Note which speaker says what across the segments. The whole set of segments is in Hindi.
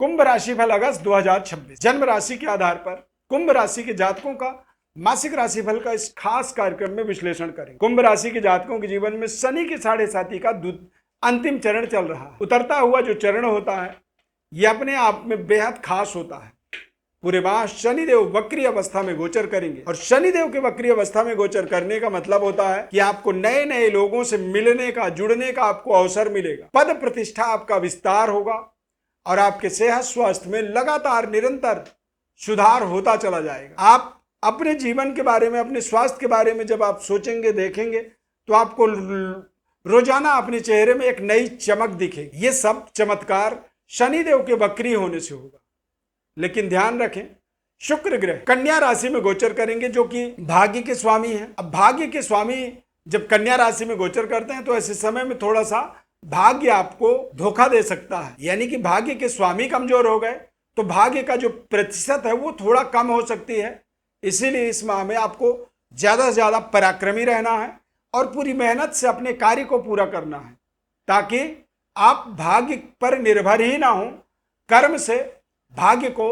Speaker 1: कुंभ राशि फल अगस्त 2026। जन्म राशि के आधार पर कुंभ राशि के जातकों का मासिक राशिफल का इस खास कार्यक्रम में विश्लेषण करें। कुंभ राशि के जातकों के जीवन में शनि के 7.5 का अंतिम चरण चल रहा है। उतरता हुआ जो चरण होता है यह अपने आप में बेहद खास होता है। पूरे माह शनिदेव वक्री अवस्था में गोचर करेंगे और शनिदेव के वक्री अवस्था में गोचर करने का मतलब होता है कि आपको नए नए लोगों से मिलने का, जुड़ने का आपको अवसर मिलेगा। पद प्रतिष्ठा आपका विस्तार होगा और आपके सेहत स्वास्थ्य में लगातार निरंतर सुधार होता चला जाएगा। आप अपने जीवन के बारे में, अपने स्वास्थ्य के बारे में जब आप सोचेंगे, देखेंगे तो आपको रोजाना अपने चेहरे में एक नई चमक दिखेगी। ये सब चमत्कार शनिदेव के वक्री होने से होगा। लेकिन ध्यान रखें, शुक्र ग्रह कन्या राशि में गोचर करेंगे जो कि भाग्य के स्वामी हैं। अब भाग्य के स्वामी जब कन्या राशि में गोचर करते हैं तो ऐसे समय में थोड़ा सा भाग्य आपको धोखा दे सकता है। यानी कि भाग्य के स्वामी कमजोर हो गए तो भाग्य का जो प्रतिशत है वो थोड़ा कम हो सकती है। इसीलिए इस माह में आपको ज्यादा से ज्यादा पराक्रमी रहना है और पूरी मेहनत से अपने कार्य को पूरा करना है ताकि आप भाग्य पर निर्भर ही ना हो। कर्म से भाग्य को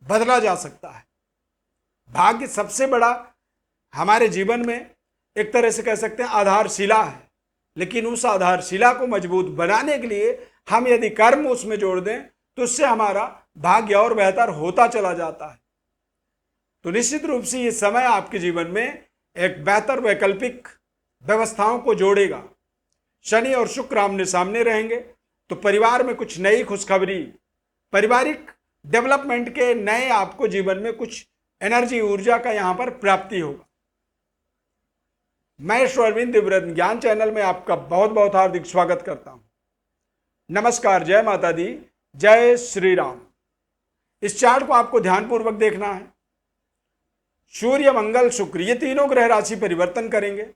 Speaker 1: बदला जा सकता है। भाग्य सबसे बड़ा हमारे जीवन में एक तरह से कह सकते हैं आधारशिला है, लेकिन उस आधारशिला को मजबूत बनाने के लिए हम यदि कर्म उसमें जोड़ दें तो उससे हमारा भाग्य और बेहतर होता चला जाता है। तो निश्चित रूप से ये समय आपके जीवन में एक बेहतर वैकल्पिक व्यवस्थाओं को जोड़ेगा। शनि और शुक्र आमने सामने रहेंगे तो परिवार में कुछ नई खुशखबरी, पारिवारिक डेवलपमेंट के नए आपको जीवन में कुछ एनर्जी, ऊर्जा का यहां पर प्राप्ति होगा। मैं ईश्वर अरविंद दिव्यरत्न ज्ञान चैनल में आपका बहुत बहुत हार्दिक स्वागत करता हूं। नमस्कार, जय माता दी, जय श्री राम। इस चार्ट को आपको ध्यानपूर्वक देखना है। सूर्य, मंगल, शुक्र ये तीनों ग्रह राशि परिवर्तन करेंगे।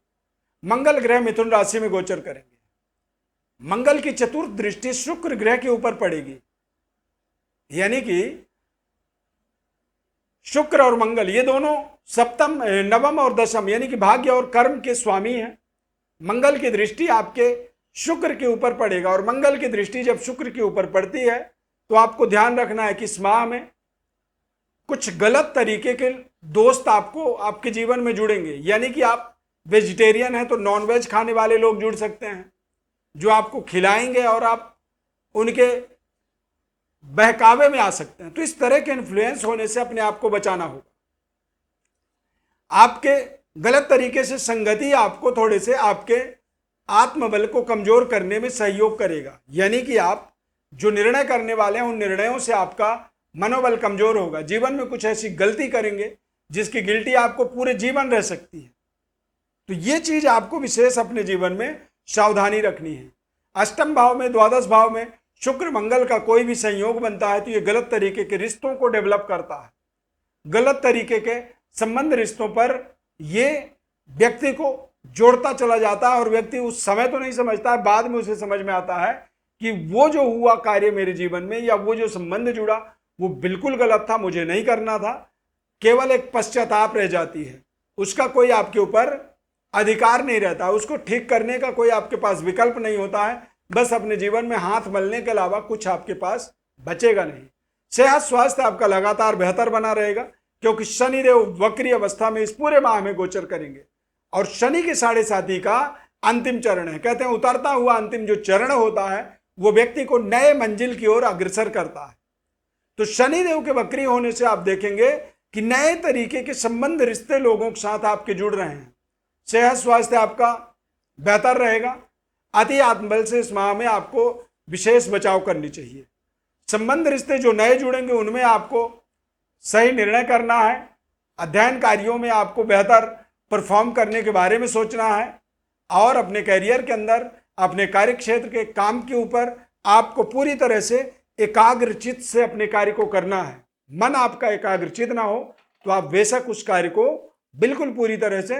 Speaker 1: मंगल ग्रह मिथुन राशि में गोचर करेंगे। मंगल की चतुर्थ दृष्टि शुक्र ग्रह के ऊपर पड़ेगी, यानी कि शुक्र और मंगल ये दोनों सप्तम, नवम और दशम यानी कि भाग्य और कर्म के स्वामी हैं। मंगल की दृष्टि आपके शुक्र के ऊपर पड़ेगा और मंगल की दृष्टि जब शुक्र के ऊपर पड़ती है तो आपको ध्यान रखना है कि इस माह में कुछ गलत तरीके के दोस्त आपको आपके जीवन में जुड़ेंगे। यानी कि आप वेजिटेरियन हैं तो नॉनवेज खाने वाले लोग जुड़ सकते हैं जो आपको खिलाएंगे और आप उनके बहकावे में आ सकते हैं। तो इस तरह के इन्फ्लुएंस होने से अपने आप को बचाना होगा। आपके गलत तरीके से संगति आपको थोड़े से आपके आत्मबल को कमजोर करने में सहयोग करेगा। यानी कि आप जो निर्णय करने वाले हैं उन निर्णयों से आपका मनोबल कमजोर होगा। जीवन में कुछ ऐसी गलती करेंगे जिसकी गिल्टी आपको पूरे जीवन रह सकती है। तो ये चीज आपको विशेष अपने जीवन में सावधानी रखनी है। अष्टम भाव में, द्वादश भाव में शुक्र मंगल का कोई भी संयोग बनता है तो ये गलत तरीके के रिश्तों को डेवलप करता है। गलत तरीके के संबंध रिश्तों पर ये व्यक्ति को जोड़ता चला जाता है और व्यक्ति उस समय तो नहीं समझता है, बाद में उसे समझ में आता है कि वो जो हुआ कार्य मेरे जीवन में या वो जो संबंध जुड़ा वो बिल्कुल गलत था, मुझे नहीं करना था। केवल एक पश्चाताप रह जाती है, उसका कोई आपके ऊपर अधिकार नहीं रहता, उसको ठीक करने का कोई आपके पास विकल्प नहीं होता है। बस अपने जीवन में हाथ मलने के अलावा कुछ आपके पास बचेगा नहीं। सेहत स्वास्थ्य आपका लगातार बेहतर बना रहेगा क्योंकि शनिदेव वक्री अवस्था में इस पूरे माह में गोचर करेंगे और शनि के 7.5 का अंतिम चरण है। कहते हैं उतरता हुआ अंतिम जो चरण होता है वो व्यक्ति को नए मंजिल की ओर अग्रसर करता है। तो शनिदेव के वक्री होने से आप देखेंगे कि नए तरीके के संबंध, रिश्ते लोगों के साथ आपके जुड़ रहे हैं। सेहत स्वास्थ्य आपका बेहतर रहेगा। अति आत्मबल से इस माह में आपको विशेष बचाव करनी चाहिए। संबंध, रिश्ते जो नए जुड़ेंगे उनमें आपको सही निर्णय करना है। अध्ययन कार्यों में आपको बेहतर परफॉर्म करने के बारे में सोचना है और अपने करियर के अंदर, अपने कार्य क्षेत्र के काम के ऊपर आपको पूरी तरह से एकाग्रचित से अपने कार्य को करना है। मन आपका एकाग्रचित ना हो तो आप बेशक उस कार्य को बिल्कुल पूरी तरह से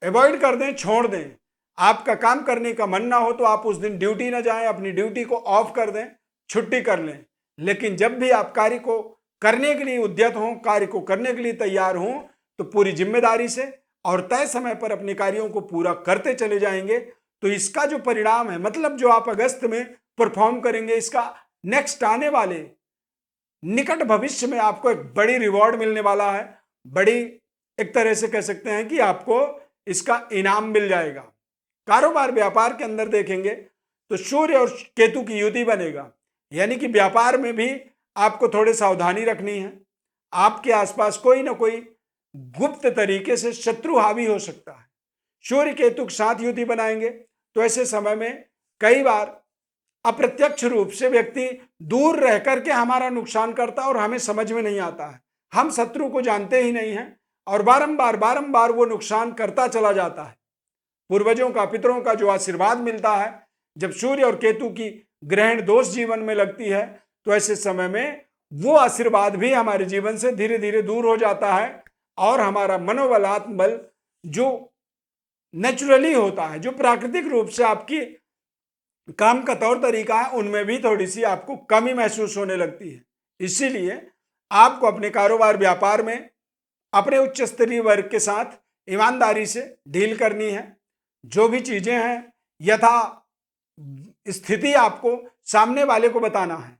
Speaker 1: अवॉइड कर दें, छोड़ दें। आपका काम करने का मन ना हो तो आप उस दिन ड्यूटी ना जाएं, अपनी ड्यूटी को ऑफ कर दें, छुट्टी कर लें। लेकिन जब भी आप कार्य को करने के लिए उद्यत हों, कार्य को करने के लिए तैयार हों तो पूरी जिम्मेदारी से और तय समय पर अपने कार्यों को पूरा करते चले जाएंगे तो इसका जो परिणाम है, मतलब जो आप अगस्त में परफॉर्म करेंगे, इसका नेक्स्ट आने वाले निकट भविष्य में आपको एक बड़ी रिवॉर्ड मिलने वाला है, बड़ी एक तरह से कह सकते हैं कि आपको इसका इनाम मिल जाएगा। कारोबार व्यापार के अंदर देखेंगे तो सूर्य और केतु की युति बनेगा, यानी कि व्यापार में भी आपको थोड़ी सावधानी रखनी है। आपके आसपास कोई ना कोई गुप्त तरीके से शत्रु हावी हो सकता है। सूर्य केतु के साथ युति बनाएंगे तो ऐसे समय में कई बार अप्रत्यक्ष रूप से व्यक्ति दूर रह करके हमारा नुकसान करता है और हमें समझ में नहीं आता है। हम शत्रु को जानते ही नहीं हैं और बारंबार वो नुकसान करता चला जाता है। पूर्वजों का, पितरों का जो आशीर्वाद मिलता है, जब सूर्य और केतु की ग्रहण दोष जीवन में लगती है तो ऐसे समय में वो आशीर्वाद भी हमारे जीवन से धीरे धीरे दूर हो जाता है और हमारा मनोबल, आत्मबल जो नेचुरली होता है, जो प्राकृतिक रूप से आपकी काम का तौर तरीका है, उनमें भी थोड़ी सी आपको कमी महसूस होने लगती है। इसीलिए आपको अपने कारोबार व्यापार में अपने उच्च स्तरीय वर्ग के साथ ईमानदारी से डील करनी है। जो भी चीजें हैं यथा स्थिति आपको सामने वाले को बताना है।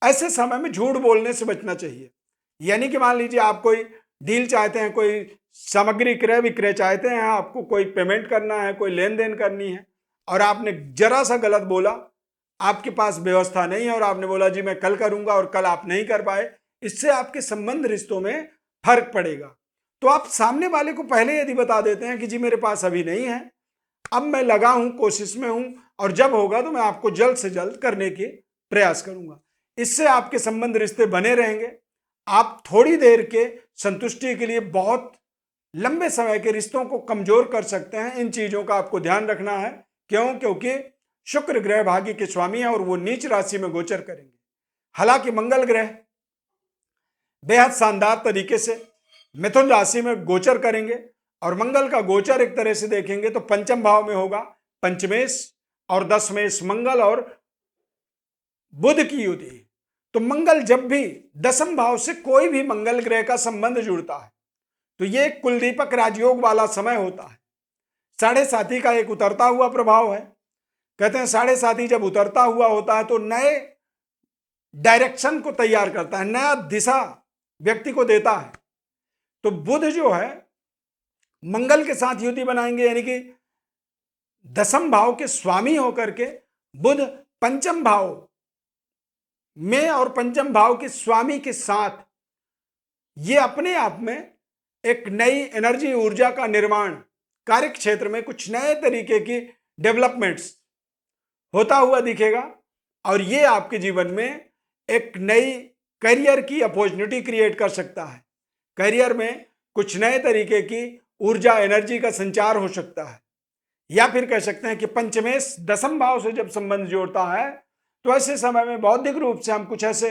Speaker 1: ऐसे समय में झूठ बोलने से बचना चाहिए। यानी कि मान लीजिए आप कोई डील चाहते हैं, कोई सामग्री क्रय विक्रय चाहते हैं, आपको कोई पेमेंट करना है, कोई लेन देन करनी है और आपने जरा सा गलत बोला, आपके पास व्यवस्था नहीं है और आपने बोला जी मैं कल करूंगा और कल आप नहीं कर पाए, इससे आपके संबंध रिश्तों में फर्क पड़ेगा। तो आप सामने वाले को पहले यदि बता देते हैं कि जी मेरे पास अभी नहीं है, अब मैं लगा हूं, कोशिश में हूं और जब होगा तो मैं आपको जल्द से जल्द करने के प्रयास करूंगा, इससे आपके संबंध रिश्ते बने रहेंगे। आप थोड़ी देर के संतुष्टि के लिए बहुत लंबे समय के रिश्तों को कमजोर कर सकते हैं। इन चीजों का आपको ध्यान रखना है। क्यों? क्योंकि शुक्र ग्रह भाग्य के स्वामी है और वो नीच राशि में गोचर करेंगे। हालांकि मंगल ग्रह बेहद शानदार तरीके से मिथुन राशि में गोचर करेंगे और मंगल का गोचर एक तरह से देखेंगे तो पंचम भाव में होगा। पंचमेश और दशमेश मंगल और बुध की युति। तो मंगल जब भी दशम भाव से कोई भी मंगल ग्रह का संबंध जुड़ता है तो ये कुलदीपक राजयोग वाला समय होता है। साढ़े साथी का एक उतरता हुआ प्रभाव है। कहते हैं साढ़े साथी जब उतरता हुआ होता है तो नए डायरेक्शन को तैयार करता है, नया दिशा व्यक्ति को देता है। तो बुध जो है मंगल के साथ युति बनाएंगे, यानी कि दशम भाव के स्वामी होकर के बुध पंचम भाव में और पंचम भाव के स्वामी के साथ ये अपने आप में एक नई एनर्जी, ऊर्जा का निर्माण, कार्य क्षेत्र में कुछ नए तरीके की डेवलपमेंट्स होता हुआ दिखेगा और ये आपके जीवन में एक नई करियर की अपॉर्चुनिटी क्रिएट कर सकता है। करियर में कुछ नए तरीके की ऊर्जा, एनर्जी का संचार हो सकता है। या फिर कह सकते हैं कि पंचमेश दशम भाव से जब संबंध जोड़ता है तो ऐसे समय में बौद्धिक रूप से हम कुछ ऐसे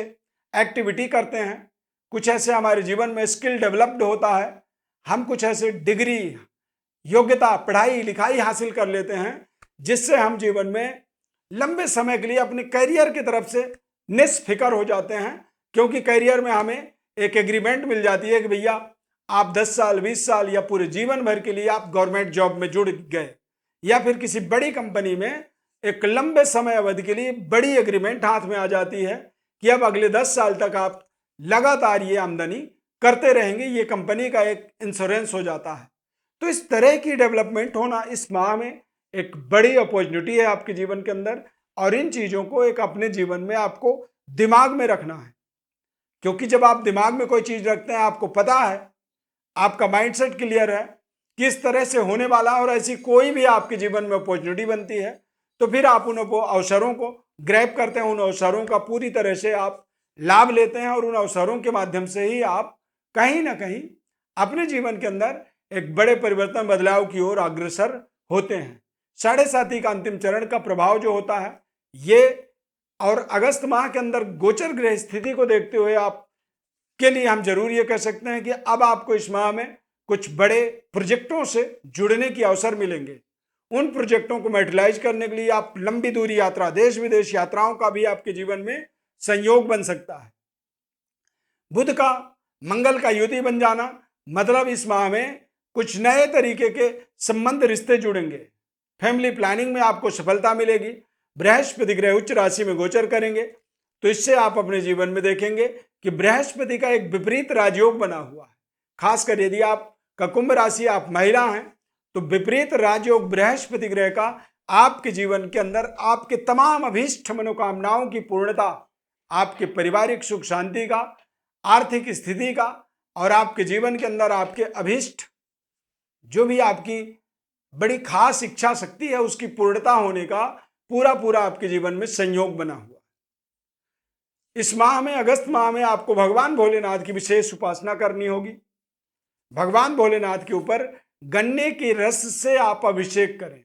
Speaker 1: एक्टिविटी करते हैं, कुछ ऐसे हमारे जीवन में स्किल डेवलप्ड होता है, हम कुछ ऐसे डिग्री, योग्यता, पढ़ाई लिखाई हासिल कर लेते हैं जिससे हम जीवन में लंबे समय के लिए अपने करियर की तरफ से निस्फिक्र हो जाते हैं। क्योंकि करियर में हमें एक एग्रीमेंट मिल जाती है कि भैया आप 10 साल, 20 साल या पूरे जीवन भर के लिए आप गवर्नमेंट जॉब में जुड़ गए, या फिर किसी बड़ी कंपनी में एक लंबे समय अवधि के लिए बड़ी एग्रीमेंट हाथ में आ जाती है कि अब अगले 10 साल तक आप लगातार ये आमदनी करते रहेंगे। ये कंपनी का एक इंश्योरेंस हो जाता है। तो इस तरह की डेवलपमेंट होना इस माह में एक बड़ी अपॉर्चुनिटी है आपके जीवन के अंदर और इन चीजों को एक अपने जीवन में आपको दिमाग में रखना है। क्योंकि जब आप दिमाग में कोई चीज रखते हैं, आपको पता है, आपका माइंडसेट क्लियर है कि इस तरह से होने वाला और ऐसी कोई भी आपके जीवन में अपॉर्चुनिटी बनती है तो फिर आप उन अवसरों को ग्रैब करते हैं, उन अवसरों का पूरी तरह से आप लाभ लेते हैं और उन अवसरों के माध्यम से ही आप कहीं ना कहीं अपने जीवन के अंदर एक बड़े परिवर्तन, बदलाव की ओर अग्रसर होते हैं। साढ़े साथी का अंतिम चरण का प्रभाव जो होता है ये और अगस्त माह के अंदर गोचर ग्रह स्थिति को देखते हुए आप के लिए हम जरूर ये कह सकते हैं कि अब आपको इस माह में कुछ बड़े प्रोजेक्टों से जुड़ने की अवसर मिलेंगे। उन प्रोजेक्टों को मैटेरियलाइज करने के लिए आप लंबी दूरी यात्रा, देश विदेश यात्राओं का भी आपके जीवन में संयोग बन सकता है। बुध का मंगल का युति बन जाना मतलब इस माह में कुछ नए तरीके के संबंध, रिश्ते जुड़ेंगे। फैमिली प्लानिंग में आपको सफलता मिलेगी। बृहस्पति ग्रह उच्च राशि में गोचर करेंगे तो इससे आप अपने जीवन में देखेंगे कि बृहस्पति का एक विपरीत राजयोग बना हुआ है। खासकर यदि आपका कुंभ राशि, आप महिला हैं, तो विपरीत राजयोग बृहस्पति ग्रह का आपके जीवन के अंदर आपके तमाम अभीष्ट मनोकामनाओं की पूर्णता, आपके पारिवारिक सुख शांति का, आर्थिक स्थिति का और आपके जीवन के अंदर आपके अभीष्ट जो भी आपकी बड़ी खास इच्छा शक्ति है उसकी पूर्णता होने का पूरा पूरा आपके जीवन में संयोग बना हुआ। इस माह में, अगस्त माह में, आपको भगवान भोलेनाथ की विशेष उपासना करनी होगी। भगवान भोलेनाथ के ऊपर गन्ने के रस से आप अभिषेक करें,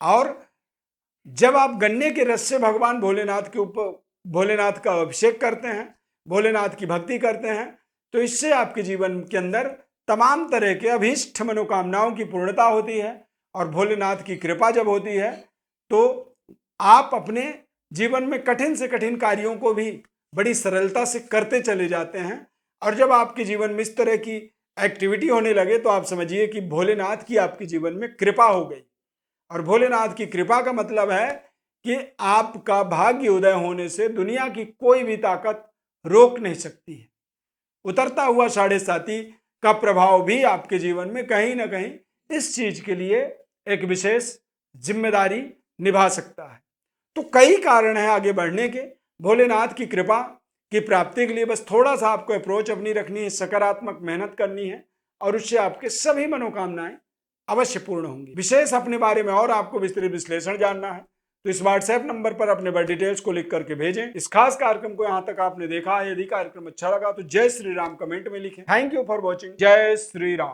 Speaker 1: और जब आप गन्ने के रस से भगवान भोलेनाथ के ऊपर भोलेनाथ का अभिषेक करते हैं, भोलेनाथ की भक्ति करते हैं, तो इससे आपके जीवन के अंदर तमाम तरह के अभीष्ट मनोकामनाओं की पूर्णता होती है। और भोलेनाथ की कृपा जब होती है तो आप अपने जीवन में कठिन से कठिन कार्यों को भी बड़ी सरलता से करते चले जाते हैं। और जब आपके जीवन में इस तरह की एक्टिविटी होने लगे तो आप समझिए कि भोलेनाथ की आपके जीवन में कृपा हो गई। और भोलेनाथ की कृपा का मतलब है कि आपका भाग्य उदय होने से दुनिया की कोई भी ताकत रोक नहीं सकती है। उतरता हुआ 7.5 का प्रभाव भी आपके जीवन में कहीं ना कहीं इस चीज के लिए एक विशेष जिम्मेदारी निभा सकता है। तो कई कारण हैं आगे बढ़ने के। भोलेनाथ की कृपा की प्राप्ति के लिए बस थोड़ा सा आपको अप्रोच अपनी रखनी है, सकारात्मक मेहनत करनी है, और उससे आपके सभी मनोकामनाएं अवश्य पूर्ण होंगी। विशेष अपने बारे में और आपको विस्तृत विश्लेषण जानना है तो इस व्हाट्सएप नंबर पर अपने बर्थ डिटेल्स को लिख करके भेजें। इस खास कार्यक्रम को यहाँ तक आपने देखा है, यदि कार्यक्रम अच्छा लगा तो जय श्री राम कमेंट में लिखें। Thank you for watching. जय श्री राम।